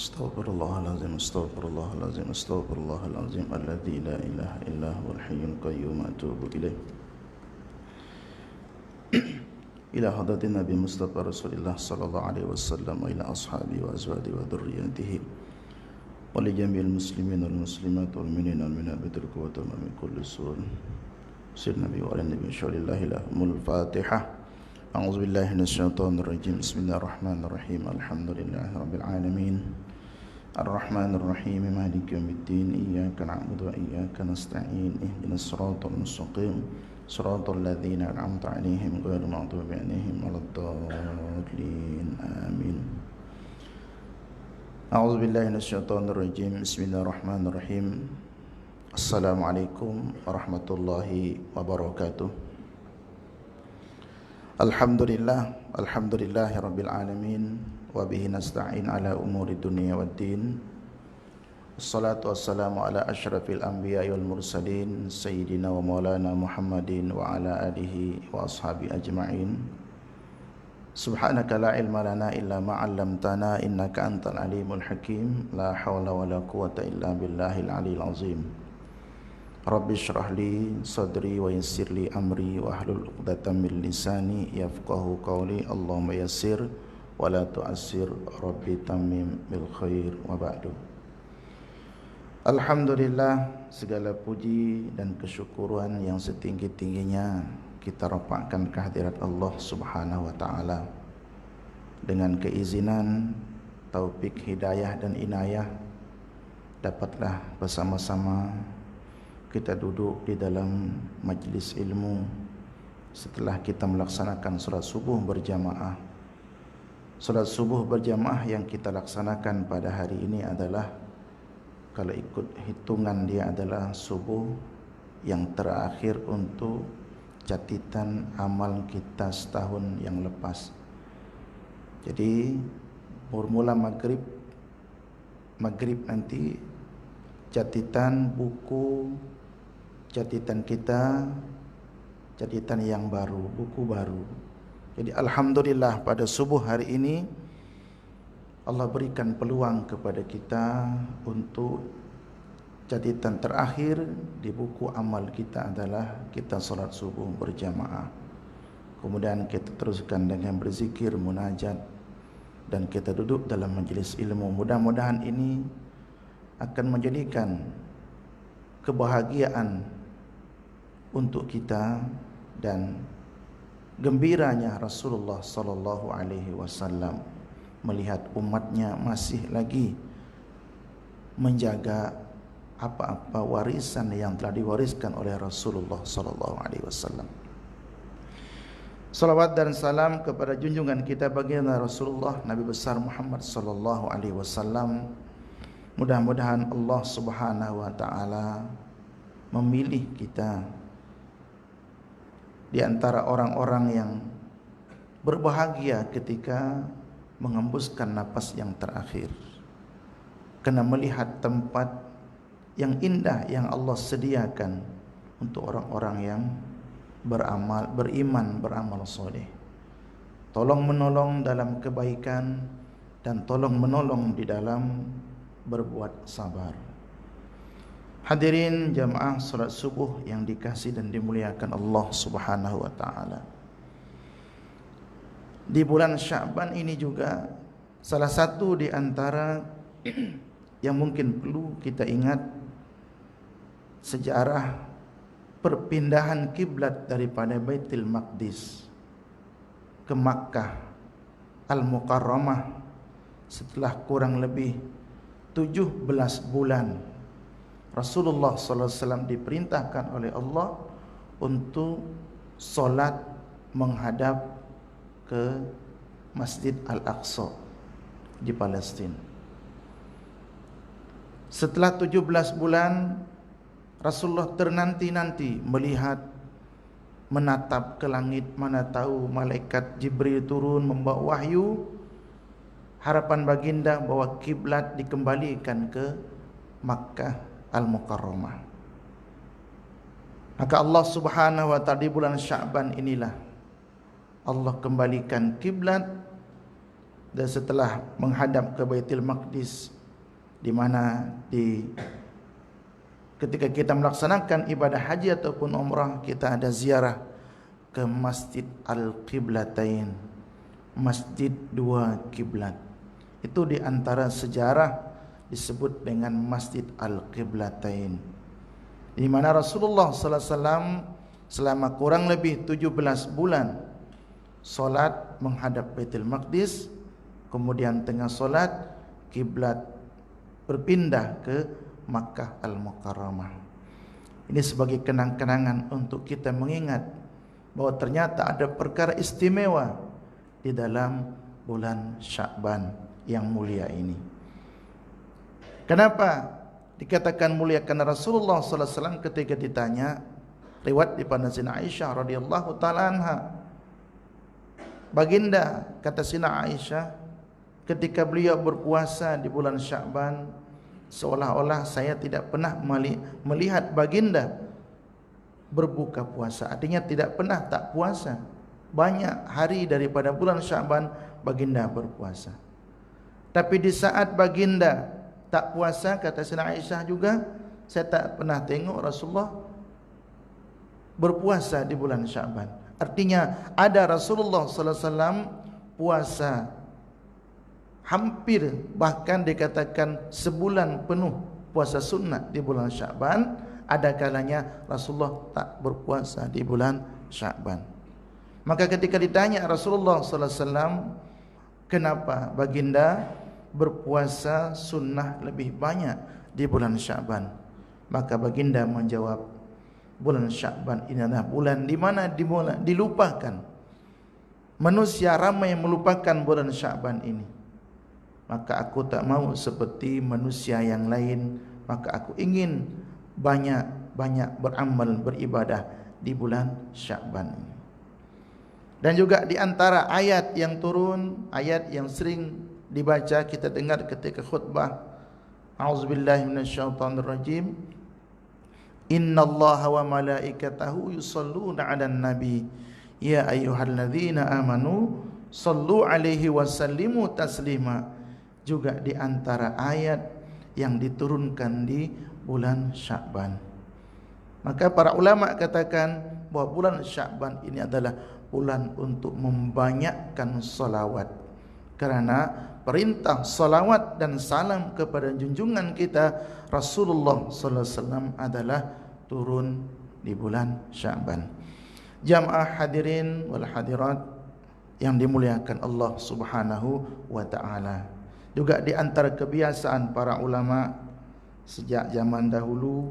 Astaghfirullahalazim, astaghfirullahalazim, astaghfirullahalazim, alladzi la ilaha illa huwal hayyul qayyum, atubu ilaih. Ila hadratin Nabi Mustafa Rasulullah sallallahu alaihi wasallam wa ila ashabi wa azwaji wa dzurriyyatihi wa li jami'il muslimin wal muslimat wal mu'minin wal mu'minat bi quwwati min kulli sur. Sayyidina Nabi wa ala nabi sallallahu lahumul Fatihah. A'udzu billahi minasyaitonir rajim. Bismillahirrahmanirrahim. Alhamdulillahi rabbil alamin. Ar-Rahmanir Rahim. Maliki yaumiddin. Iyyaka na'budu wa iyyaka nasta'in. Ihdinas siratal mustaqim. Siratal ladzina an'amta 'alaihim ghairil maghdubi 'alaihim waladdallin. Amin. A'udzu billahi minasyaitonir rajim. Bismillahirrahmanirrahim. Assalamualaikum warahmatullahi wabarakatuh. Alhamdulillahi rabbil alamin wa bihi nasta'in ala umuri dunya waddin. Wassalatu wassalamu ala asyrafil anbiya'i wal mursalin sayyidina wa maulana Muhammadin wa ala alihi wa ashabi ajma'in. Subhanaka la ilma lana illa ma 'allamtana innaka antal alimul hakim. La haula wala quwwata illa billahil aliyil azim. Rabbi syrah li sadri wa yassir li amri wa ahlul 'uqdatam min lisani yafqahu qawli. Allahumma yassir wa la tu'assir, Rabbi tammim bil khair wa ba'du. Alhamdulillah, segala puji dan kesyukuran yang setinggi-tingginya kita rapatkan kehadirat Allah Subhanahu wa taala. Dengan keizinan, taufik, hidayah dan inayah, dapatlah bersama-sama kita duduk di dalam majlis ilmu setelah kita melaksanakan salat subuh berjamaah. Salat subuh berjamaah yang kita laksanakan pada hari ini adalah, kalau ikut hitungan dia adalah subuh yang terakhir untuk catatan amal kita setahun yang lepas. Jadi bermula maghrib nanti catatan buku, catatan kita, catatan yang baru, buku baru. Jadi alhamdulillah pada subuh hari ini Allah berikan peluang kepada kita untuk catatan terakhir di buku amal kita adalah kita salat subuh berjamaah. Kemudian kita teruskan dengan berzikir, munajat, dan kita duduk dalam majlis ilmu. Mudah-mudahan ini akan menjadikan kebahagiaan untuk kita dan gembiranya Rasulullah sallallahu alaihi wasallam melihat umatnya masih lagi menjaga apa-apa warisan yang telah diwariskan oleh Rasulullah sallallahu alaihi wasallam. Salawat dan salam kepada junjungan kita baginda Rasulullah Nabi besar Muhammad sallallahu alaihi wasallam. Mudah-mudahan Allah Subhanahu wa taala memilih kita di antara orang-orang yang berbahagia ketika mengembuskan napas yang terakhir, kena melihat tempat yang indah yang Allah sediakan untuk orang-orang yang beramal, beriman, beramal soleh. Tolong menolong dalam kebaikan dan tolong menolong di dalam berbuat sabar. Hadirin jamaah salat subuh yang dikasihi dan dimuliakan Allah Subhanahu wa taala. Di bulan Sya'ban ini juga salah satu di antara yang mungkin perlu kita ingat sejarah perpindahan kiblat daripada Baitul Maqdis ke Makkah Al-Mukarramah setelah kurang lebih 17 bulan. Rasulullah sallallahu alaihi wasallam diperintahkan oleh Allah untuk solat menghadap ke Masjid Al-Aqsa di Palestina. Setelah 17 bulan Rasulullah ternanti-nanti melihat, menatap ke langit, mana tahu malaikat Jibril turun membawa wahyu. Harapan baginda bahwa kiblat dikembalikan ke Makkah Al-Mukarramah. Maka Allah Subhanahu wa taala di bulan Sya'ban inilah Allah kembalikan kiblat dan setelah menghadap ke Baitul Maqdis, di mana ketika kita melaksanakan ibadah haji ataupun umrah, kita ada ziarah ke Masjid Al-Qiblatain, Masjid Dua Kiblat. Itu di antara sejarah disebut dengan Masjid Al-Qiblatain, di mana Rasulullah sallallahu alaihi wasallam selama kurang lebih 17 bulan solat menghadap Baitul Maqdis, kemudian tengah solat kiblat berpindah ke Makkah Al-Mukarramah. Ini sebagai kenang-kenangan untuk kita mengingat bahwa ternyata ada perkara istimewa di dalam bulan Sya'ban yang mulia ini. Kenapa dikatakan mulia? Karena Rasulullah sallallahu alaihi wasallam ketika ditanya, riwayat daripada Sina Aisyah radhiyallahu taala anha, baginda, kata Sina Aisyah, ketika beliau berpuasa di bulan Sya'ban, seolah-olah saya tidak pernah melihat baginda berbuka puasa. Artinya tidak pernah tak puasa. Banyak hari daripada bulan Sya'ban baginda berpuasa. Tapi di saat baginda tak puasa, kata Sina Aisyah juga, saya tak pernah tengok Rasulullah berpuasa di bulan Sya'ban. Artinya ada Rasulullah sallallahu alaihi wasallam puasa hampir, bahkan dikatakan sebulan penuh puasa sunat di bulan Sya'ban. Ada kalanya Rasulullah tak berpuasa di bulan Sya'ban. Maka ketika ditanya Rasulullah sallallahu alaihi wasallam, kenapa baginda berpuasa sunnah lebih banyak di bulan Sya'ban, maka baginda menjawab, bulan Sya'ban ini adalah bulan di mana dilupakan. Manusia ramai melupakan bulan Sya'ban ini. Maka aku tak mau seperti manusia yang lain, maka aku ingin banyak beramal beribadah di bulan Sya'ban ini. Dan juga di antara ayat yang turun, ayat yang sering dibaca kita dengar ketika khutbah, a'udzubillahi minasyaitonirrajim, innallaha wa malaikatahu yusholluna 'alan nabi ya ayyuhalladzina amanu shallu 'alaihi wa sallimu taslima. Juga di antara ayat yang diturunkan di bulan Sya'ban. Maka para ulama katakan bahwa bulan Sya'ban ini adalah bulan untuk membanyakkan salawat, karena perintah salawat dan salam kepada junjungan kita Rasulullah sallallahu alaihi wasallam adalah turun di bulan Sya'ban. Jamaah hadirin wal hadirat yang dimuliakan Allah Subhanahu wa taala. Juga di antara kebiasaan para ulama sejak zaman dahulu,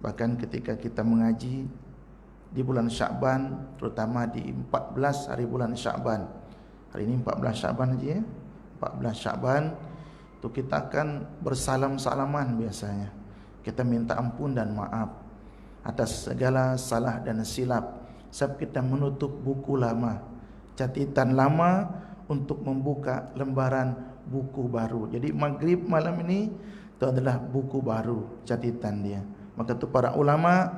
bahkan ketika kita mengaji di bulan Sya'ban, terutama di 14 hari bulan Sya'ban. Hari ini 14 Sya'ban aja ya. 14 Sya'ban itu kita akan bersalam-salaman biasanya. Kita minta ampun dan maaf atas segala salah dan silap, sebab kita menutup buku lama, catatan lama untuk membuka lembaran buku baru. Jadi maghrib malam ini itu adalah buku baru, catatan dia. Maka itu para ulama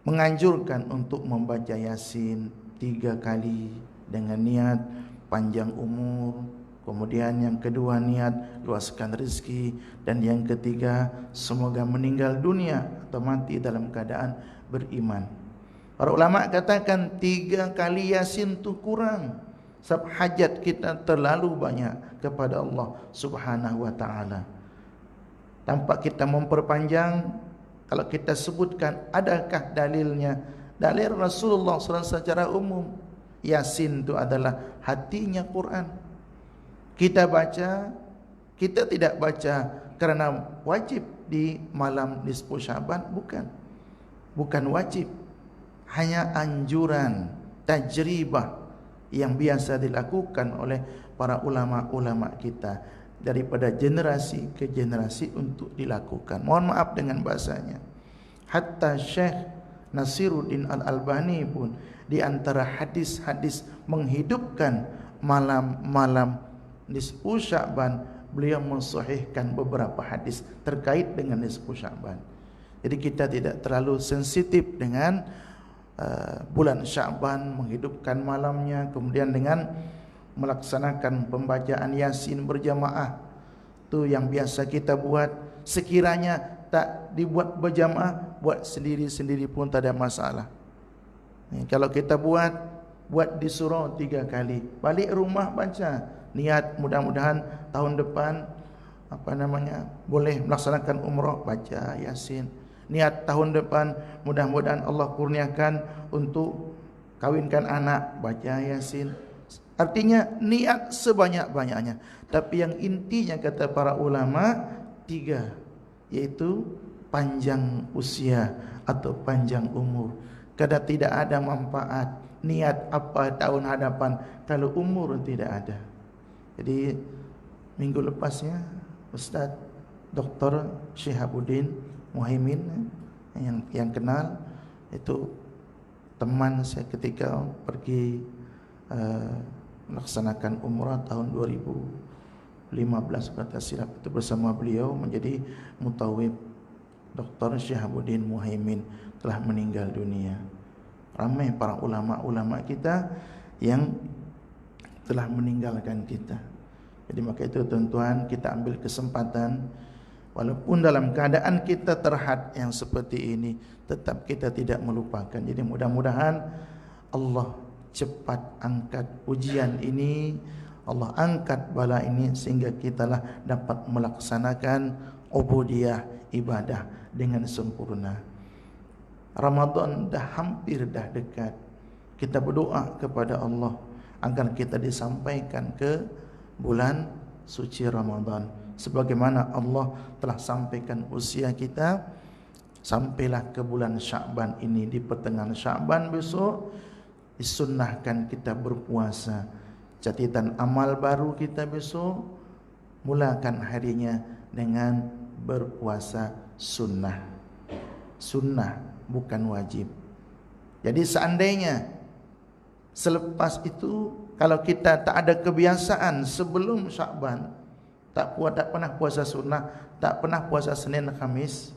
menganjurkan untuk membaca Yasin 3 kali dengan niat panjang umur. Kemudian yang kedua niat luaskan rezeki, dan yang ketiga semoga meninggal dunia atau mati dalam keadaan beriman. Para ulama katakan 3 kali Yasin itu kurang, sebab hajat kita terlalu banyak kepada Allah Subhanahu wa taala. Tanpa kita memperpanjang, kalau kita sebutkan adakah dalilnya? Dalil Rasulullah SAW secara umum, Yasin itu adalah hatinya Quran. Kita baca, kita tidak baca kerana wajib di malam nisfu Sya'ban, bukan wajib, hanya anjuran, tajribah yang biasa dilakukan oleh para ulama-ulama kita daripada generasi ke generasi untuk dilakukan. Mohon maaf dengan bahasanya. Hatta Syekh Nasiruddin Al-Albani pun di antara hadis-hadis menghidupkan malam-malam nisfu Sya'ban, beliau mensahihkan beberapa hadis terkait dengan nisfu Sya'ban. Jadi kita tidak terlalu sensitif dengan bulan Sya'ban, menghidupkan malamnya, kemudian dengan melaksanakan pembacaan Yasin berjamaah. Tu yang biasa kita buat. Sekiranya tak dibuat berjamaah, buat sendiri-sendiri pun tak ada masalah. Kalau kita buat di surau 3 kali. Balik rumah baca. Niat mudah-mudahan tahun depan boleh melaksanakan umrah, baca Yasin. Niat tahun depan mudah-mudahan Allah kurniakan untuk kawinkan anak, baca Yasin. Artinya niat sebanyak-banyaknya. Tapi yang intinya kata para ulama 3, yaitu panjang usia atau panjang umur. Kadang tidak ada manfaat niat apa tahun hadapan kalau umur tidak ada. Jadi minggu lepasnya Ustaz Dr. Syihabuddin Muhaimin yang kenal itu teman saya ketika pergi melaksanakan umrah tahun 2015 kata silap, itu bersama beliau menjadi mutawib. Dr. Syihabuddin Muhaimin telah meninggal dunia. Ramai para ulama-ulama kita yang telah meninggalkan kita. Jadi maka itu tuan-tuan, kita ambil kesempatan, walaupun dalam keadaan kita terhad yang seperti ini, tetap kita tidak melupakan. Jadi mudah-mudahan Allah cepat angkat ujian ini, Allah angkat bala ini, sehingga kitalah dapat melaksanakan ubudiyah, ibadah dengan sempurna. Ramadan dah hampir dah dekat. Kita berdoa kepada Allah agar kita disampaikan ke bulan suci Ramadan, sebagaimana Allah telah sampaikan usia kita. Sampailah ke bulan Sya'ban ini. Di pertengahan Sya'ban besok disunnahkan kita berpuasa. Catatan amal baru kita besok, mulakan harinya dengan berpuasa sunnah. Sunnah, bukan wajib. Jadi seandainya selepas itu, kalau kita tak ada kebiasaan sebelum Sya'ban, tak pernah puasa sunnah, tak pernah puasa Senin Khamis,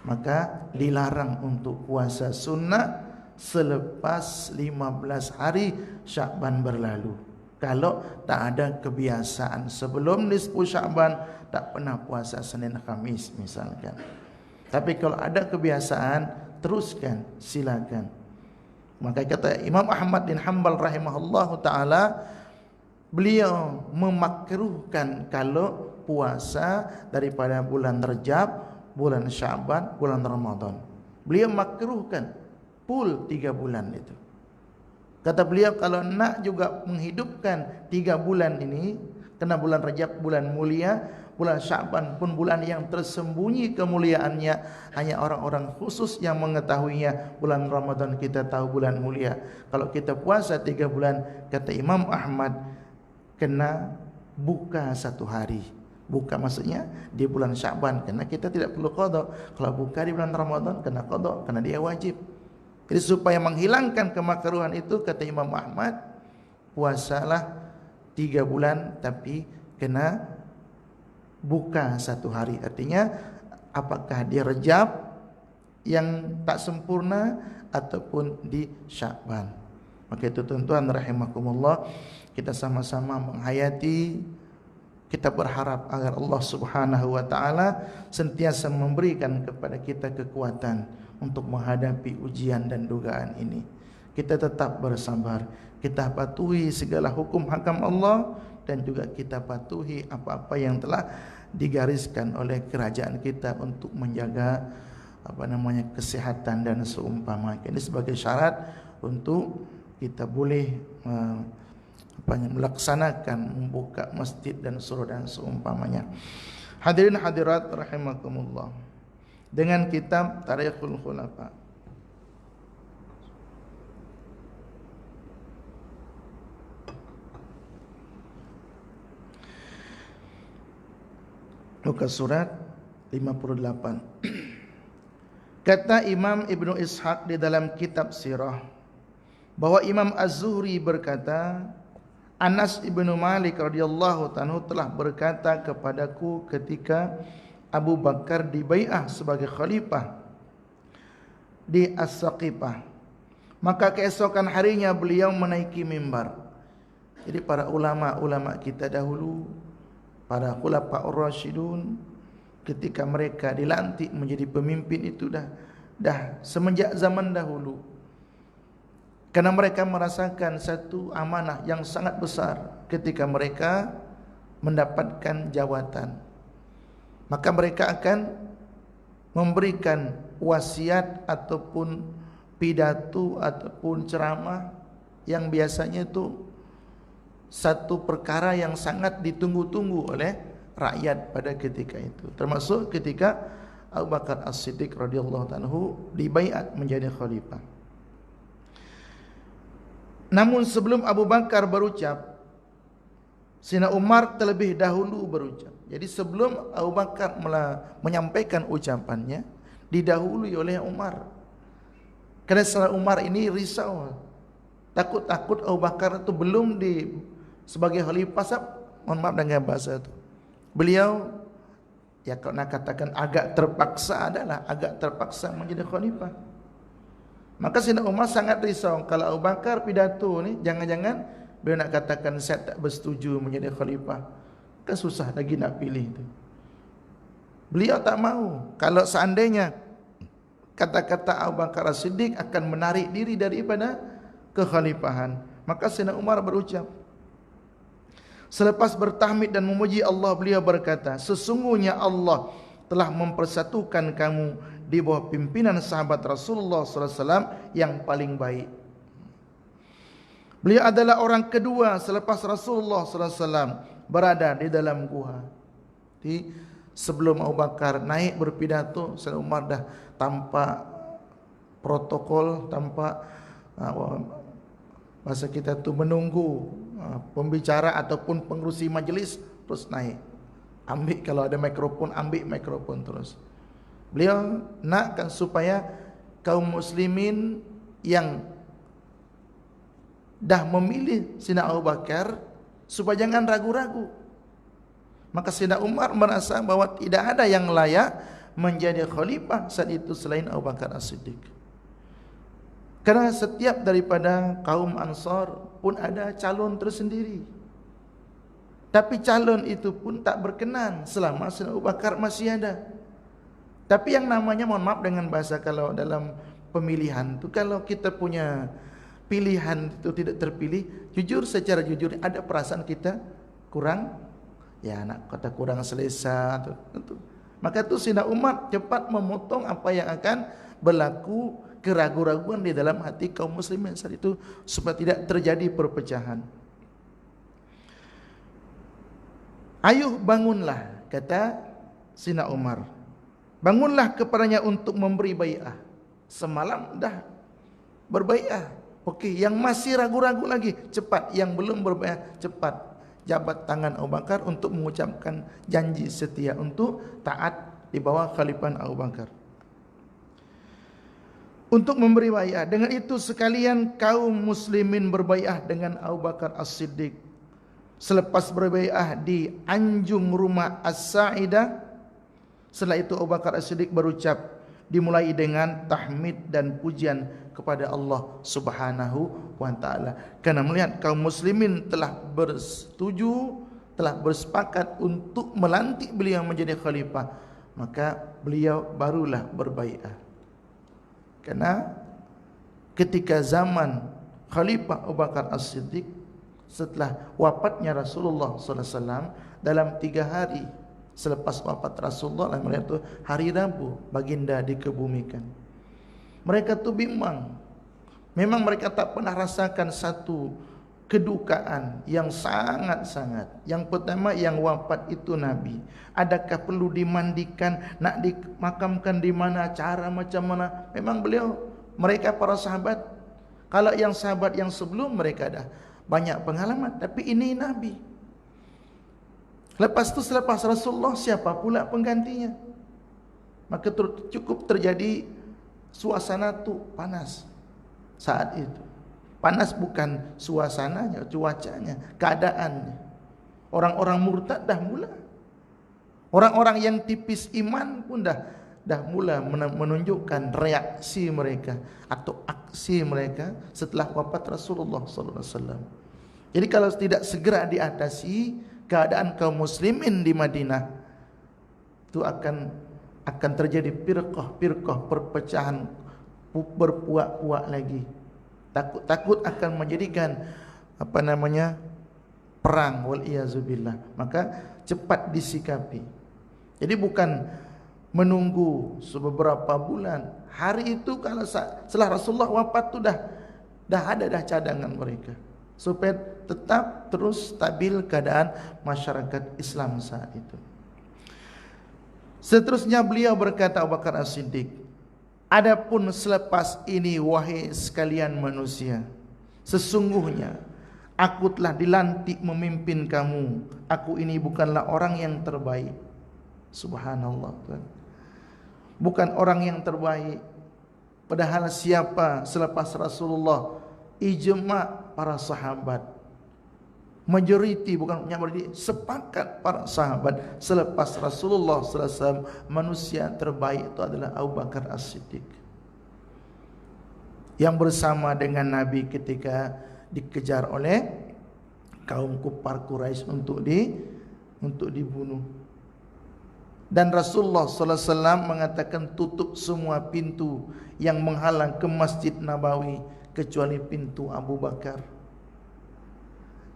maka dilarang untuk puasa sunnah selepas 15 hari Sya'ban berlalu. Kalau tak ada kebiasaan sebelum nisfu Sya'ban, tak pernah puasa Senin Khamis misalkan. Tapi kalau ada kebiasaan, teruskan, silakan. Maka kata Imam Ahmad bin Hanbal rahimahullahu ta'ala, beliau memakruhkan kalau puasa daripada bulan Rajab, bulan Sya'ban, bulan Ramadan. Beliau makruhkan full 3 bulan itu. Kata beliau, kalau nak juga menghidupkan 3 bulan ini, kena bulan Rajab bulan mulia, bulan Sya'ban pun bulan yang tersembunyi kemuliaannya, hanya orang-orang khusus yang mengetahuinya. Bulan Ramadan kita tahu bulan mulia. Kalau kita puasa 3 bulan, kata Imam Ahmad, kena buka 1 hari. Buka maksudnya di bulan Sya'ban, karena kita tidak perlu qada. Kalau buka di bulan Ramadan, kena qada, karena dia wajib. Jadi supaya menghilangkan kemakruhan itu, kata Imam Ahmad, puasalah 3 bulan tapi kena buka 1 hari. Artinya apakah di Rajab yang tak sempurna ataupun di Sya'ban. Maka itu tuan-tuan rahimakumullah, kita sama-sama menghayati, kita berharap agar Allah Subhanahu wa taala sentiasa memberikan kepada kita kekuatan untuk menghadapi ujian dan dugaan ini. Kita tetap bersabar, kita patuhi segala hukum hakam Allah, dan juga kita patuhi apa-apa yang telah digariskan oleh kerajaan kita untuk menjaga kesihatan dan seumpamanya. Ini sebagai syarat untuk kita boleh melaksanakan membuka masjid dan surau dan seumpamanya. Hadirin hadirat rahimakumullah, dengan kitab Tarikhul Khulafa, muka surat 58. Kata Imam Ibnu Ishaq di dalam kitab sirah bahwa Imam Az-Zuhri berkata, Anas ibnu Malik radhiyallahu anhu telah berkata kepadaku ketika Abu Bakar dibai'ah sebagai khalifah di As-Saqifah, maka keesokan harinya beliau menaiki mimbar. Jadi para ulama-ulama kita dahulu, para khulafaur rasyidun, ketika mereka dilantik menjadi pemimpin itu dah semenjak zaman dahulu. Karena mereka merasakan satu amanah yang sangat besar ketika mereka mendapatkan jawatan. Maka mereka akan memberikan wasiat ataupun pidato ataupun ceramah yang biasanya itu satu perkara yang sangat ditunggu-tunggu oleh rakyat pada ketika itu. Termasuk ketika Abu Bakar As-Siddiq radhiyallahu anhu dibaiat menjadi khalifah. Namun sebelum Abu Bakar berucap, Sayyidina Umar terlebih dahulu berucap. Jadi sebelum Abu Bakar menyampaikan ucapannya, didahului oleh Umar. Karena Sayyidina Umar ini risau, takut-takut Abu Bakar itu belum sebagai khalifah, mohon maaf dengan bahasa itu. Beliau, ya kalau nak katakan agak terpaksa menjadi khalifah. Maka Sayyidina Umar sangat risau kalau Abu Bakar pidato ni, jangan-jangan beliau nak katakan saya tak bersetuju menjadi khalifah. Kan susah lagi nak pilih itu. Beliau tak mau kalau seandainya kata-kata Abu Bakar As-Siddiq akan menarik diri daripada kekhalifahan. Maka Sayyidina Umar berucap, selepas bertahmid dan memuji Allah, beliau berkata, sesungguhnya Allah telah mempersatukan kamu di bawah pimpinan sahabat Rasulullah SAW yang paling baik. Beliau adalah orang kedua selepas Rasulullah SAW berada di dalam gua. Jadi sebelum Abu Bakar naik berpidato, Sayyidina Umar dah tanpa protokol, tanpa bahasa kita tu menunggu pembicara ataupun pengerusi majlis, terus naik. Ambil kalau ada mikrofon, ambil mikrofon terus. Beliau nakkan supaya kaum muslimin yang dah memilih Sayyidina Abu Bakar supaya jangan ragu-ragu. Maka Sayyidina Umar merasa bahwa tidak ada yang layak menjadi khalifah saat itu selain Abu Bakar As-Siddiq. Karena setiap daripada kaum Ansar pun ada calon tersendiri. Tapi calon itu pun tak berkenan selama Sayyidina Abu Bakar masih ada. Tapi yang namanya, mohon maaf dengan bahasa kalau dalam pemilihan tu, kalau kita punya pilihan itu tidak terpilih, jujur secara jujur ada perasaan kita kurang, ya nak kata kurang selesa tu. Maka tu Sayyidina Umar cepat memotong apa yang akan berlaku keraguan-raguan di dalam hati kaum muslimin saat itu supaya tidak terjadi perpecahan. Ayuh bangunlah, kata Sayyidina Umar. Bangunlah kepadanya untuk memberi bai'ah. Semalam dah berbai'ah. Okey, yang masih ragu-ragu lagi, cepat. Yang belum berbai'ah, cepat. Jabat tangan Abu Bakar untuk mengucapkan janji setia untuk taat di bawah khalifah Abu Bakar. Untuk memberi bai'ah. Dengan itu sekalian kaum muslimin berbai'ah dengan Abu Bakar As-Siddiq. Selepas berbai'ah di anjung rumah As-Sa'idah, setelah itu Abu Bakar As-Siddiq berucap, dimulai dengan tahmid dan pujian kepada Allah Subhanahu wa taala. Karena melihat kaum muslimin telah bersetuju, telah bersepakat untuk melantik beliau menjadi khalifah, maka beliau barulah berbai'ah. Karena ketika zaman Khalifah Abu Bakar As-Siddiq, setelah wafatnya Rasulullah SAW, dalam 3 hari selepas wafat Rasulullah, itu hari Rabu baginda dikebumikan. Mereka tu bimbang. Memang mereka tak pernah rasakan satu kedukaan yang sangat-sangat. Yang pertama, yang wafat itu Nabi. Adakah perlu dimandikan, nak dimakamkan di mana, cara macam mana? Memang mereka para sahabat, kalau yang sahabat yang sebelum mereka dah banyak pengalaman, tapi ini Nabi. Lepas tu selepas Rasulullah, siapa pula penggantinya? Maka cukup terjadi suasana tu panas saat itu. Panas bukan suasananya, cuacanya, keadaannya. Orang-orang murtad dah mula. Orang-orang yang tipis iman pun dah mula menunjukkan reaksi mereka atau aksi mereka setelah wafat Rasulullah sallallahu alaihi wasallam. Jadi kalau tidak segera diatasi, keadaan kaum muslimin di Madinah itu akan terjadi firqah perpecahan, berpuak-puak lagi. Takut akan menjadikan perang, wal iyazubillah. Maka cepat disikapi. Jadi bukan menunggu beberapa bulan. Hari itu kalau setelah Rasulullah wafat itu dah ada cadangan mereka, supaya tetap terus stabil keadaan masyarakat Islam saat itu. Seterusnya beliau berkata, Abu Bakar As-Siddiq, adapun selepas ini wahai sekalian manusia, sesungguhnya aku telah dilantik memimpin kamu. Aku ini bukanlah orang yang terbaik. Subhanallah, Tuhan. Bukan orang yang terbaik. Padahal siapa selepas Rasulullah, ijma' para sahabat, majoriti, bukan majoriti, sepakat para sahabat, selepas Rasulullah SAW, manusia terbaik itu adalah Abu Bakar As-Siddiq, yang bersama dengan Nabi ketika dikejar oleh kaum kufar Quraisy untuk dibunuh. Dan Rasulullah sallallahu alaihi wasallam mengatakan, tutup semua pintu yang menghalang ke Masjid Nabawi kecuali pintu Abu Bakar.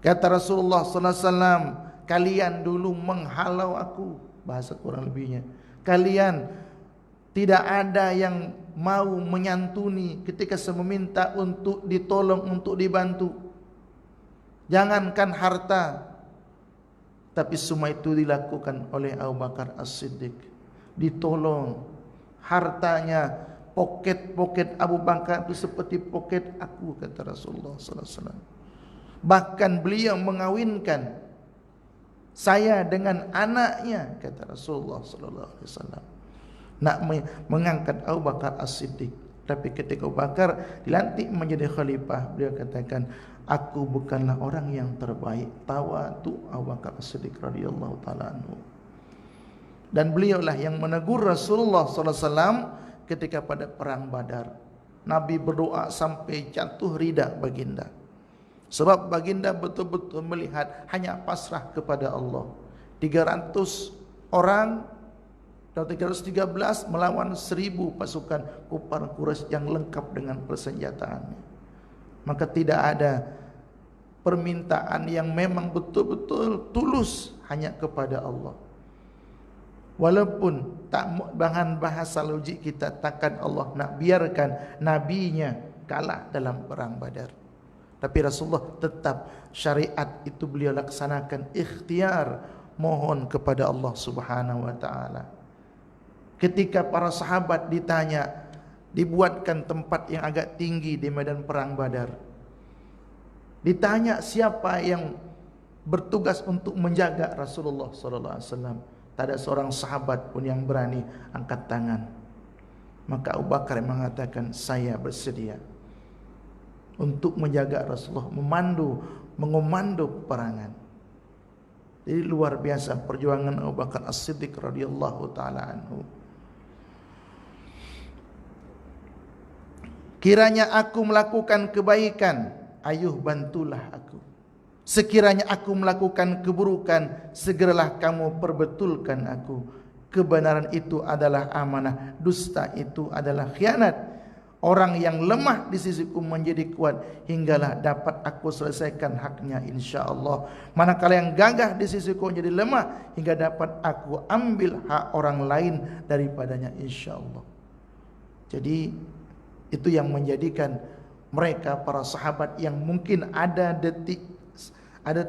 Kata Rasulullah sallallahu alaihi wasallam, kalian dulu menghalau aku, bahasa kurang lebihnya, kalian tidak ada yang mau menyantuni ketika saya meminta untuk ditolong, untuk dibantu. Jangankan harta, tapi semua itu dilakukan oleh Abu Bakar As-Siddiq. Ditolong. Hartanya, poket Abu Bakar itu seperti poket aku, kata Rasulullah sallallahu alaihi wasallam. Bahkan beliau mengawinkan saya dengan anaknya, kata Rasulullah sallallahu alaihi wasallam. Nak mengangkat Abu Bakar As-Siddiq. Tapi ketika Abu Bakar dilantik menjadi khalifah, beliau katakan, aku bukanlah orang yang terbaik. Tawadu Abu Bakar As-Siddiq radhiyallahu taala anhu. Dan beliaulah yang menegur Rasulullah sallallahu alaihi wasallam ketika pada perang Badar. Nabi berdoa sampai jatuh rida baginda. Sebab baginda betul-betul melihat hanya pasrah kepada Allah. 300 orang dan 313 melawan 1000 pasukan kufar Quraisy yang lengkap dengan persenjataannya. Maka tidak ada permintaan yang memang betul-betul tulus, hanya kepada Allah. Walaupun tak bahan bahasa logik kita, takkan Allah nak biarkan nabinya kalah dalam perang Badar. Tapi Rasulullah tetap syariat itu beliau laksanakan ikhtiar, mohon kepada Allah Subhanahu wa taala. Ketika para sahabat ditanya, dibuatkan tempat yang agak tinggi di medan perang Badar. Ditanya siapa yang bertugas untuk menjaga Rasulullah sallallahu alaihi wasallam. Tak ada seorang sahabat pun yang berani angkat tangan. Maka Abu Bakar mengatakan, saya bersedia untuk menjaga Rasulullah, mengomando peperangan. Jadi luar biasa perjuangan Abu Bakar As-Siddiq radhiyallahu taala anhu. Kiranya aku melakukan kebaikan, ayuh bantulah aku. Sekiranya aku melakukan keburukan, segeralah kamu perbetulkan aku. Kebenaran itu adalah amanah, dusta itu adalah khianat. Orang yang lemah di sisiku menjadi kuat, hinggalah dapat aku selesaikan haknya insya-Allah. Manakala yang gagah di sisiku menjadi lemah, hingga dapat aku ambil hak orang lain daripadanya insya-Allah. Jadi itu yang menjadikan mereka para sahabat yang mungkin ada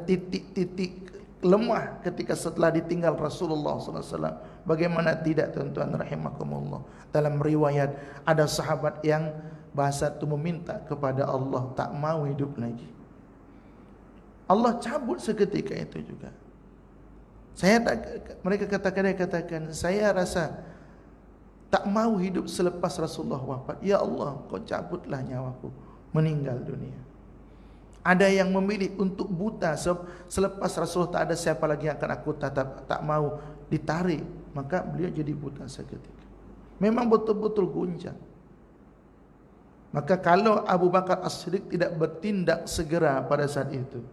titik-titik lemah ketika setelah ditinggal Rasulullah sallallahu alaihi wasallam. Bagaimana tidak, tuan-tuan rahimakumullah. Dalam riwayat ada sahabat yang bahasa itu meminta kepada Allah, tak mau hidup lagi. Allah cabut seketika itu juga. Mereka katakan, saya rasa tak mau hidup selepas Rasulullah wafat. Ya Allah, kau cabutlah nyawaku, meninggal dunia. Ada yang memilih untuk buta, selepas Rasulullah tak ada siapa lagi yang akan aku tak mau ditarik, maka beliau jadi buta seketika. Memang betul-betul guncang. Maka kalau Abu Bakar As-Siddiq tidak bertindak segera pada saat itu,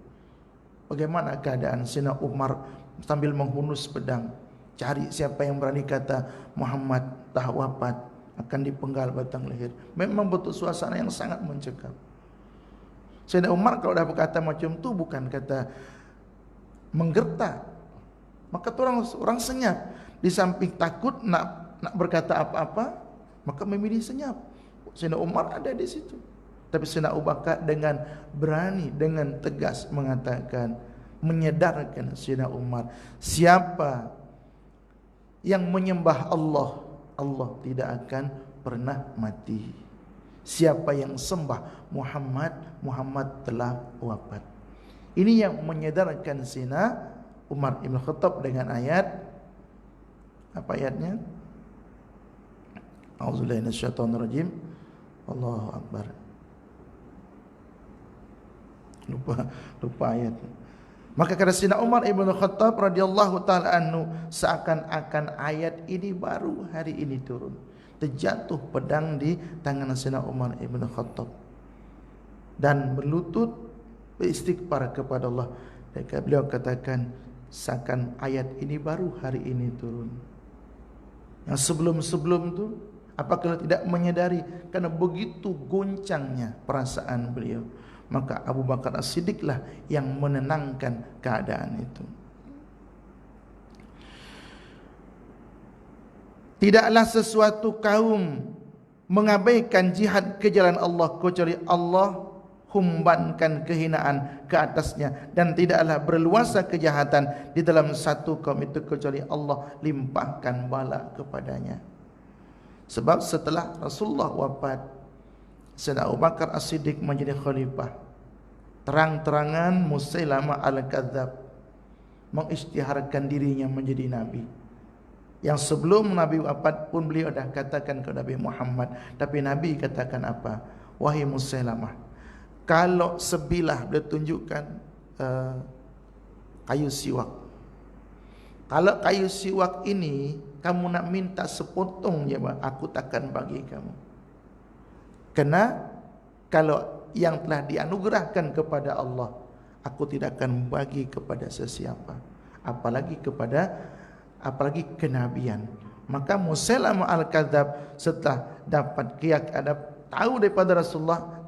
Bagaimana keadaan Sayyidina Umar sambil menghunus pedang, cari siapa yang berani kata Muhammad dah wafat, akan dipenggal batang leher. Memang betul suasana yang sangat mencekam. Sayyidina Umar kalau dah berkata macam tu bukan kata menggertak, maka orang senyap. Di samping takut nak berkata apa-apa, maka memilih senyap. Sayyidina Umar ada di situ. Tapi Sayyidina Abu Bakar dengan berani, dengan tegas mengatakan, menyedarkan Sayyidina Umar, siapa yang menyembah Allah, Allah tidak akan pernah mati. Siapa yang sembah Muhammad, Muhammad telah wafat. Ini yang menyedarkan Sayyidina Umar Ibn Khattab dengan ayat, apa ayatnya? A'udzubillahi minasyaitonirrajim. Allahu Akbar. Lupa ayat. Maka kata Sayyidina Umar Ibn Khattab radhiyallahu taala anhu, seakan-akan ayat ini baru hari ini turun. Terjatuh pedang di tangan Sayyidina Umar Ibn Khattab dan berlutut beristighfar kepada Allah. Dan beliau katakan, seakan ayat ini baru hari ini turun. Yang sebelum-sebelum tu, apakah tidak menyadari, karena begitu goncangnya perasaan beliau. Maka Abu Bakar As-Siddiq lah yang menenangkan keadaan itu. Tidaklah sesuatu kaum mengabaikan jihad ke jalan Allah kecuali Allah humbankan kehinaan ke atasnya, dan tidaklah berluasa kejahatan di dalam satu kaum itu kecuali Allah limpahkan bala kepadanya. Sebab setelah Rasulullah wafat, Sayyidina Abu Bakar As-Siddiq menjadi khalifah. Terang-terangan Musailamah Al-Kadzab mengisytiharkan dirinya menjadi nabi. Yang sebelum Nabi wafat pun beliau dah katakan kepada Nabi Muhammad. Tapi Nabi katakan apa? Wahai Musailamah, kalau sebilah beliau tunjukkan kayu siwak. Kalau kayu siwak ini kamu nak minta sepotong je, aku takkan bagi kamu. Karena kalau yang telah dianugerahkan kepada Allah, aku tidak akan bagi kepada sesiapa, apalagi kenabian. Maka Musailamah Al-Kadzab setelah dapat keyakinan, tahu daripada Rasulullah,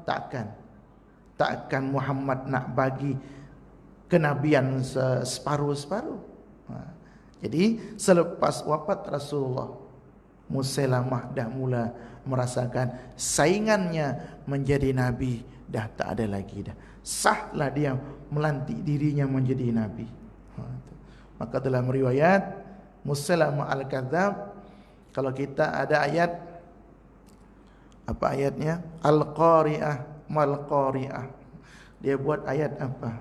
takkan Muhammad nak bagi kenabian separuh-separuh. Jadi selepas wafat Rasulullah, Musailamah dah mula merasakan saingannya menjadi nabi dah tak ada lagi dah. Sahlah dia melantik dirinya menjadi nabi. Maka dalam riwayat Musailamah Al-Kadzab, kalau kita ada ayat, apa ayatnya? Al-Qari'ah mal-Qari'ah. Dia buat ayat apa?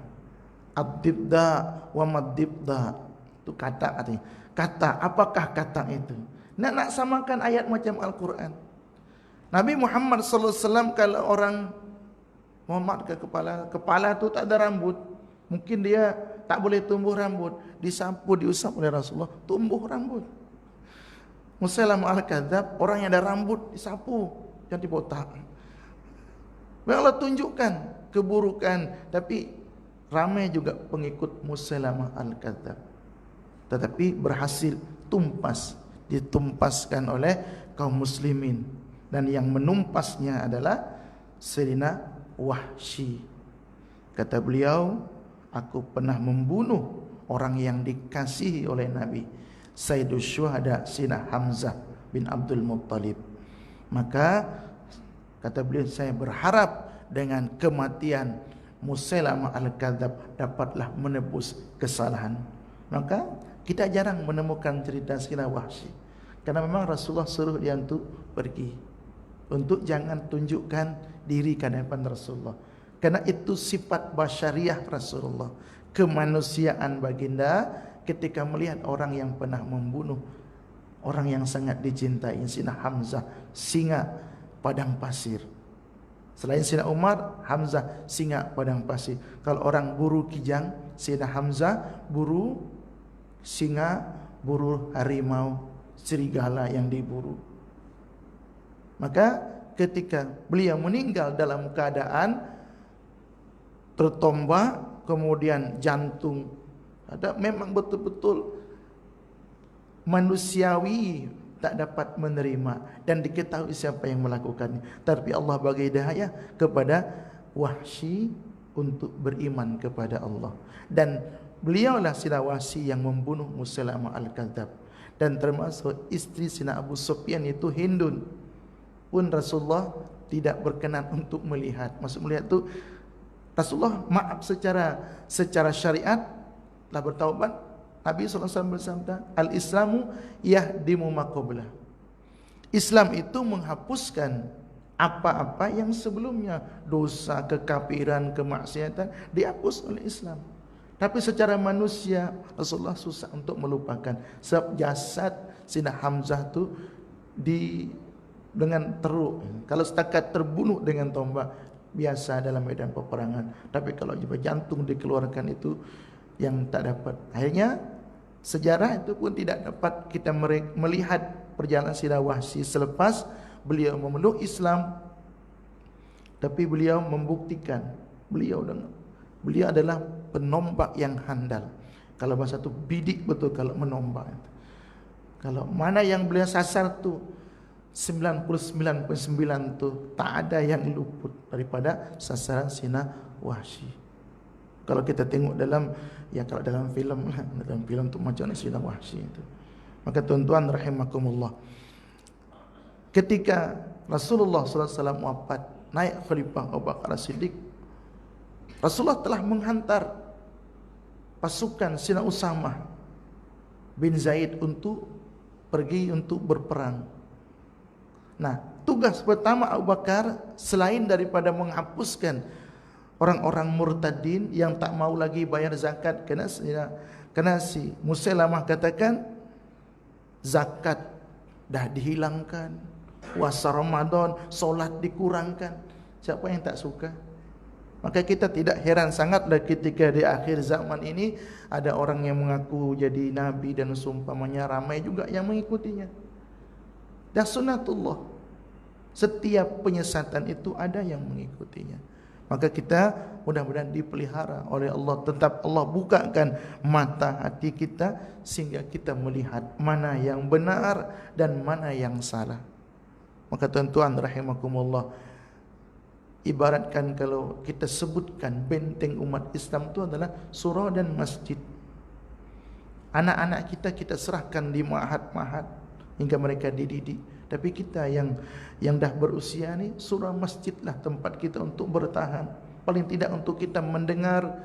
Ad-dibda wa mad-dibda. Itu kata artinya. Kata, apakah kata itu? Nak samakan ayat macam Al-Quran. Nabi Muhammad sallallahu alaihi wasallam, kalau orang Muhammad ke kepala tu tak ada rambut, mungkin dia tak boleh tumbuh rambut, disapu diusap oleh Rasulullah, tumbuh rambut. Musailamah Al-Kadzab, orang yang ada rambut disapu, jangan dibotak. Allah tunjukkan keburukan, tapi ramai juga pengikut Musailamah Al-Kadzab, tetapi berhasil ditumpaskan oleh kaum muslimin. Dan yang menumpasnya adalah Sayyidina Wahsy. Kata beliau, aku pernah membunuh orang yang dikasihi oleh Nabi, Sayyidus Syuhada Sayyidina Hamzah bin Abdul Muttalib. Maka kata beliau, saya berharap dengan kematian Musailamah Al-Kadzab dapatlah menebus kesalahan. Maka kita jarang menemukan cerita Sayyidina Wahsy, karena memang Rasulullah suruh dia untuk pergi, untuk jangan tunjukkan diri ke hadapan Rasulullah, karena itu sifat basyariah Rasulullah, kemanusiaan baginda ketika melihat orang yang pernah membunuh orang yang sangat dicintai, Sayyidina Hamzah, singa padang pasir. Selain Sayyidina Umar, Hamzah singa padang pasir. Kalau orang buru kijang, Sayyidina Hamzah buru singa, buru harimau, serigala yang diburu. Maka ketika beliau meninggal dalam keadaan tertombak, kemudian jantung. Ada memang betul-betul manusiawi tak dapat menerima dan diketahui siapa yang melakukannya. Tapi Allah bagi hidayah kepada Wahsy untuk beriman kepada Allah. Dan beliaulah Sina Wahsy yang membunuh Musailamah Al-Kadzab. Dan termasuk istri Sina Abu Sufyan itu Hindun. Pun Rasulullah tidak berkenan untuk melihat. Maksud melihat itu Rasulullah maaf secara syariat, telah bertaubat. Nabi SAW bersabda, Al-Islamu yahdimu ma qablah. Islam itu menghapuskan apa-apa yang sebelumnya, dosa, kekafiran, kemaksiatan dihapus oleh Islam. Tapi secara manusia Rasulullah susah untuk melupakan. Sebab jasad Sina Hamzah tu dengan teruk. Kalau setakat terbunuh dengan tombak biasa dalam medan peperangan. Tapi kalau jantung dikeluarkan itu yang tak dapat. Akhirnya sejarah itu pun tidak dapat kita melihat perjalanan Sina Wahsy selepas beliau memeluk Islam. Tapi beliau membuktikan beliau adalah penombak yang handal. Kalau bahasa tu bidik betul kalau menombak. Kalau mana yang beliau sasar tu 99.9 tu tak ada yang luput daripada sasaran Sina Wahsy. Kalau kita tengok kalau dalam filem lah, dalam filem tu macam mana Sina Wahsy itu. Maka tuan-tuan rahimakumullah, ketika Rasulullah SAW wafat, naik Khalifah Abu Bakar As-Siddiq, Rasulullah telah menghantar pasukan Sina Usamah bin Zaid untuk pergi untuk berperang. Nah, tugas pertama Abu Bakar selain daripada menghapuskan orang-orang murtadin yang tak mau lagi bayar zakat, kena si Musailamah katakan zakat dah dihilangkan, puasa Ramadan, solat dikurangkan. Siapa yang tak suka? Maka kita tidak heran sangatlah ketika di akhir zaman ini ada orang yang mengaku jadi nabi dan seumpamanya, ramai juga yang mengikutinya. Dan sunatullah, setiap penyesatan itu ada yang mengikutinya. Maka kita mudah-mudahan dipelihara oleh Allah. Tetap Allah bukakan mata hati kita sehingga kita melihat mana yang benar dan mana yang salah. Maka tuan-tuan rahimakumullah, ibaratkan kalau kita sebutkan benteng umat Islam itu adalah surau dan masjid. Anak-anak kita serahkan di ma'had-ma'had hingga mereka dididik. Tapi kita yang dah berusia ni, surau masjidlah tempat kita untuk bertahan. Paling tidak untuk kita mendengar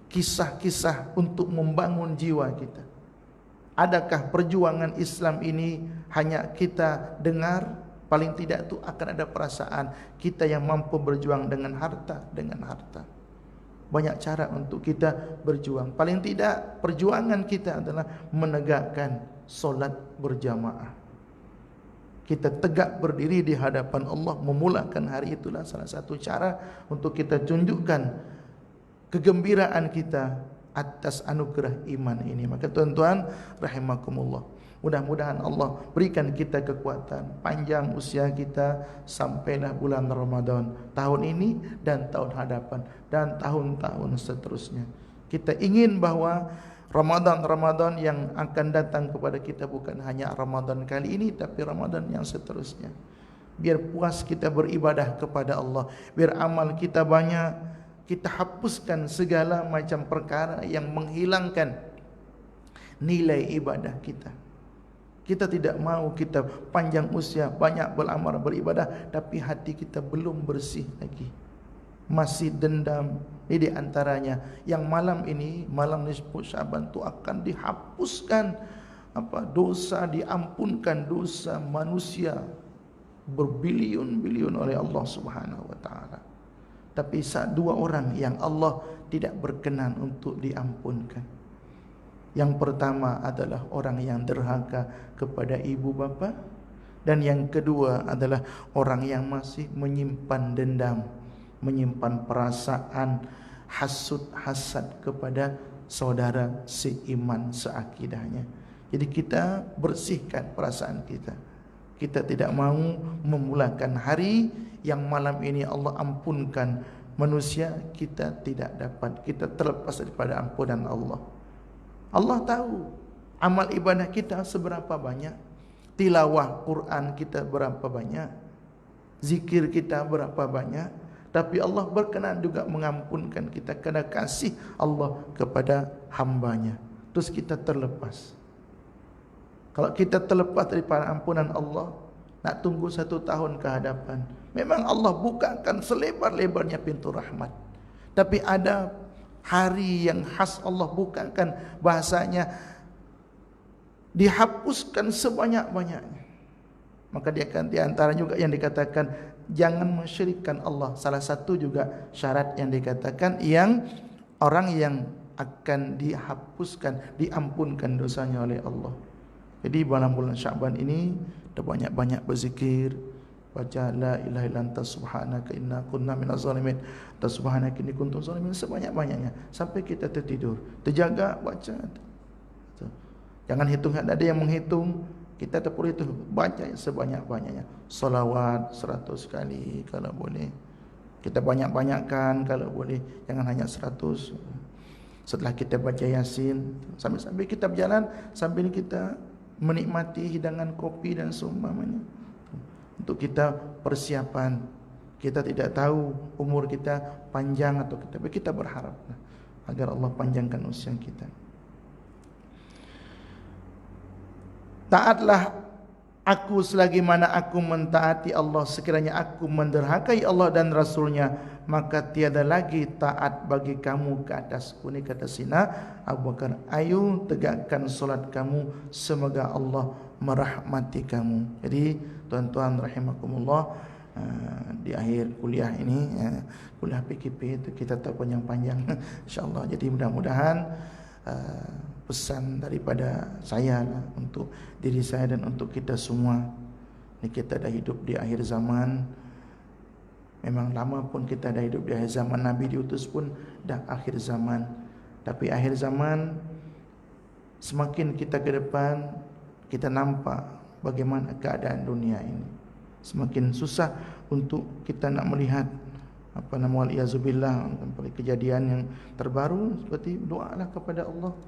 kisah-kisah untuk membangun jiwa kita. Adakah perjuangan Islam ini hanya kita dengar? Paling tidak itu akan ada perasaan kita yang mampu berjuang dengan harta. Banyak cara untuk kita berjuang. Paling tidak perjuangan kita adalah menegakkan solat berjamaah. Kita tegak berdiri di hadapan Allah, memulakan hari itulah salah satu cara untuk kita tunjukkan kegembiraan kita atas anugerah iman ini. Maka tuan-tuan rahimakumullah, mudah-mudahan Allah berikan kita kekuatan, panjang usia kita sampailah bulan Ramadan tahun ini dan tahun hadapan dan tahun-tahun seterusnya. Kita ingin bahwa Ramadan yang akan datang kepada kita bukan hanya Ramadan kali ini, tapi Ramadan yang seterusnya. Biar puas kita beribadah kepada Allah, biar amal kita banyak, kita hapuskan segala macam perkara yang menghilangkan nilai ibadah kita. Kita tidak mau kita panjang usia, banyak beramal beribadah, tapi hati kita belum bersih lagi, masih dendam. Ini di antaranya yang malam ini, malam nisfu Syaban itu akan dihapuskan dosa, diampunkan dosa manusia berbilion-bilion oleh Allah Subhanahu wa taala. Tapi dua orang yang Allah tidak berkenan untuk diampunkan. Yang pertama adalah orang yang derhaka kepada ibu bapa, dan yang kedua adalah orang yang masih menyimpan dendam, menyimpan perasaan hasad kepada saudara seiman seakidahnya. Jadi kita bersihkan perasaan kita. Kita tidak mau memulakan hari yang malam ini Allah ampunkan manusia kita tidak dapat, kita terlepas daripada ampunan Allah. Allah tahu amal ibadah kita seberapa banyak, tilawah Quran kita berapa banyak, zikir kita berapa banyak, tapi Allah berkenan juga mengampunkan kita kerana kasih Allah kepada hambanya. Terus kita terlepas. Kalau kita terlepas daripada ampunan Allah, nak tunggu 1 tahun ke hadapan, memang Allah bukakan selebar-lebarnya pintu rahmat. Tapi ada hari yang khas Allah bukakan, bahasanya dihapuskan sebanyak-banyaknya. Maka dia akan di antara juga yang dikatakan jangan mensyirikkan Allah. Salah satu juga syarat yang dikatakan yang orang yang akan dihapuskan, diampunkan dosanya oleh Allah. Jadi bulan Syaban ini kita banyak-banyak berzikir, baca la ilaha illa anta subhanaka inna kunna minaz zalimin, ta subhanaka inni kuntu zalimin sebanyak-banyaknya sampai kita tertidur. Terjaga baca. Jangan hitung, ada yang menghitung. Kita tak perlu itu, baca sebanyak-banyaknya. Salawat 100 kali kalau boleh. Kita banyak-banyakkan kalau boleh, jangan hanya 100. Setelah kita baca Yasin, sambil kita berjalan, sambil kita menikmati hidangan kopi dan seumpamanya, untuk kita persiapan. Kita tidak tahu umur kita panjang atau kita, tapi kita berharap agar Allah panjangkan usia kita. Taatlah aku selagi mana aku mentaati Allah. Sekiranya aku menderhakai Allah dan Rasulnya, maka tiada lagi taat bagi kamu ke atasku. Ini kata Sina Abu Bakar, ayo tegakkan solat kamu, semoga Allah merahmati kamu. Jadi tuan-tuan rahimakumullah, di akhir kuliah ini, kuliah PKP itu kita tak panjang-panjang insyaAllah. Jadi mudah-mudahan pesan daripada saya lah untuk diri saya dan untuk kita semua. Ini kita dah hidup di akhir zaman. Memang lama pun kita dah hidup di akhir zaman. Nabi diutus pun dah akhir zaman. Tapi akhir zaman, semakin kita ke depan, kita nampak bagaimana keadaan dunia ini. Semakin susah untuk kita nak melihat waliyazubillah, kejadian yang terbaru. Seperti doalah kepada Allah.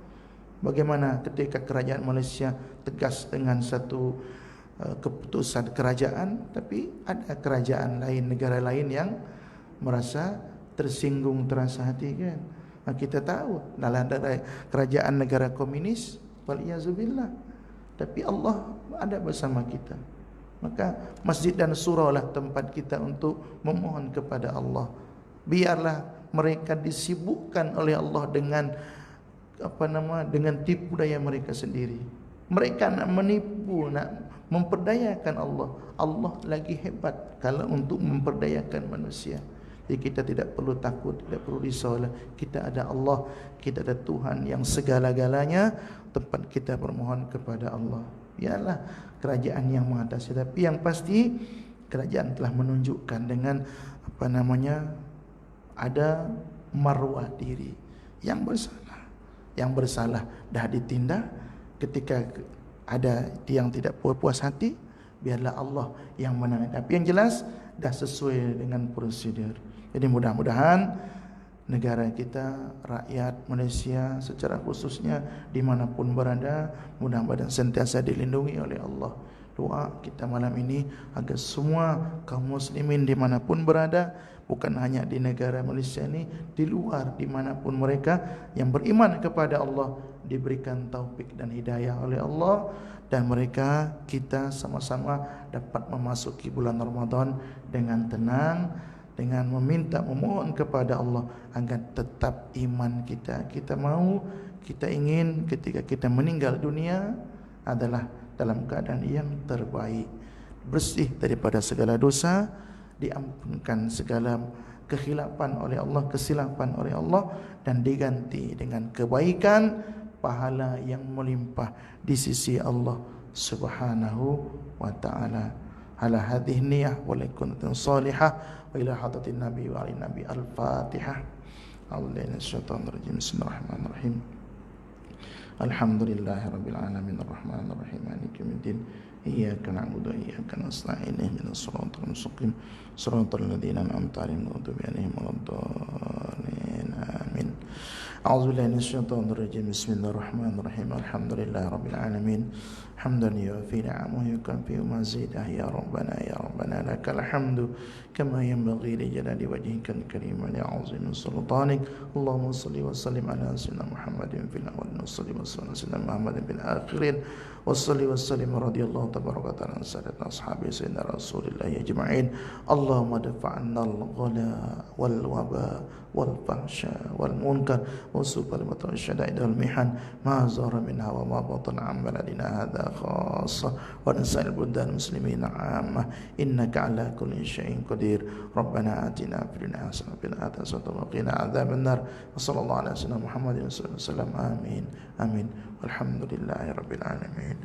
Bagaimana ketika kerajaan Malaysia tegas dengan satu keputusan kerajaan, tapi ada kerajaan lain, negara lain yang merasa tersinggung, terasa hati kan. Kita tahu dalam kerajaan negara komunis, waliyazubillah, tapi Allah ada bersama kita. Maka masjid dan surau lah tempat kita untuk memohon kepada Allah. Biarlah mereka disibukkan oleh Allah dengan dengan tipu daya mereka sendiri. Mereka nak menipu, nak memperdayakan Allah. Allah lagi hebat kalau untuk memperdayakan manusia. Jadi kita tidak perlu takut, tidak perlu risaulah. Kita ada Allah, kita ada Tuhan yang segala-galanya. Tempat kita bermohon kepada Allah. Biarlah kerajaan yang mengatasi. Tapi yang pasti kerajaan telah menunjukkan dengan ada marwah diri yang bersalah. Yang bersalah dah ditindak. Ketika ada yang tidak puas hati, biarlah Allah yang menangani. Tapi yang jelas dah sesuai dengan prosedur. Jadi mudah-mudahan negara kita, rakyat Malaysia secara khususnya dimanapun berada, mudah-mudahan sentiasa dilindungi oleh Allah. Doa kita malam ini agar semua kaum muslimin dimanapun berada, bukan hanya di negara Malaysia ini, di luar dimanapun mereka yang beriman kepada Allah, diberikan taufik dan hidayah oleh Allah, dan mereka kita sama-sama dapat memasuki bulan Ramadan dengan tenang, dengan memohon kepada Allah agar tetap iman kita. Kita ingin ketika kita meninggal dunia adalah dalam keadaan yang terbaik, bersih daripada segala dosa, diampunkan segala kesilapan oleh Allah, dan diganti dengan kebaikan, pahala yang melimpah di sisi Allah Subhanahu wa taala. Ala hadhihi niyyah wa lakuntum salihah wa ila hadratin nabi wa ali nabi al-fatihah. Bismillahirrahmanirrahim. Alhamdulillahirabbil alamin arrahmanir rahim maliki yaumiddin iyyaka na'budu wa iyyaka nasta'in ihdinas siratal mustaqim siratal ladzina an'amta 'alaihim ghairil maghdubi 'alaihim waladdallin amin. A'udzubillahi minasyaitonir rajim. Bismillahirrahmanirrahim. Alhamdulillahirabbil alamin hamdan yuwafi ni'amahu yukafi mazidah ya rabbana lakal hamdu kama yanbaghi li jalali wajhikal karim wa li'azimi sultanik. Allahumma shalli wa sallim ala sayyidina Muhammadin fil awwalin wa shalli wa sallim ala sayyidina Muhammadin fil akhirin wa shalli wa sallim radhiyallahu tabaraka ta'ala an sayyidina ashabi sayyidina Rasulillah ajma'in. Allahumma dafa'anna al-ghala wal waba wal fahsya wal munkar wa subal wa syada'id al mihan ma zahara minha wa ma batana an baladina hadha khassa wa nasa'il buddal muslimina 'amma innaka 'ala kulli syai'in qadir. Rabbana atina fid dunya hasanah wa fil akhirati hasanah wa qina adzaban nar. Wa sallallahu ala sayyidina Muhammadin wasallam. Amin amin. Walhamdulillahirabbil alamin.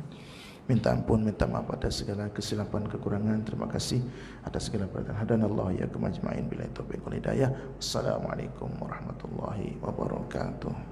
Minta ampun, minta maaf atas segala kesilapan, kekurangan. Terima kasih atas segala perhatian. Hadanallahu ya kemajma'in bila taufiq wal hidayah. Wassalamualaikum warahmatullahi wabarakatuh.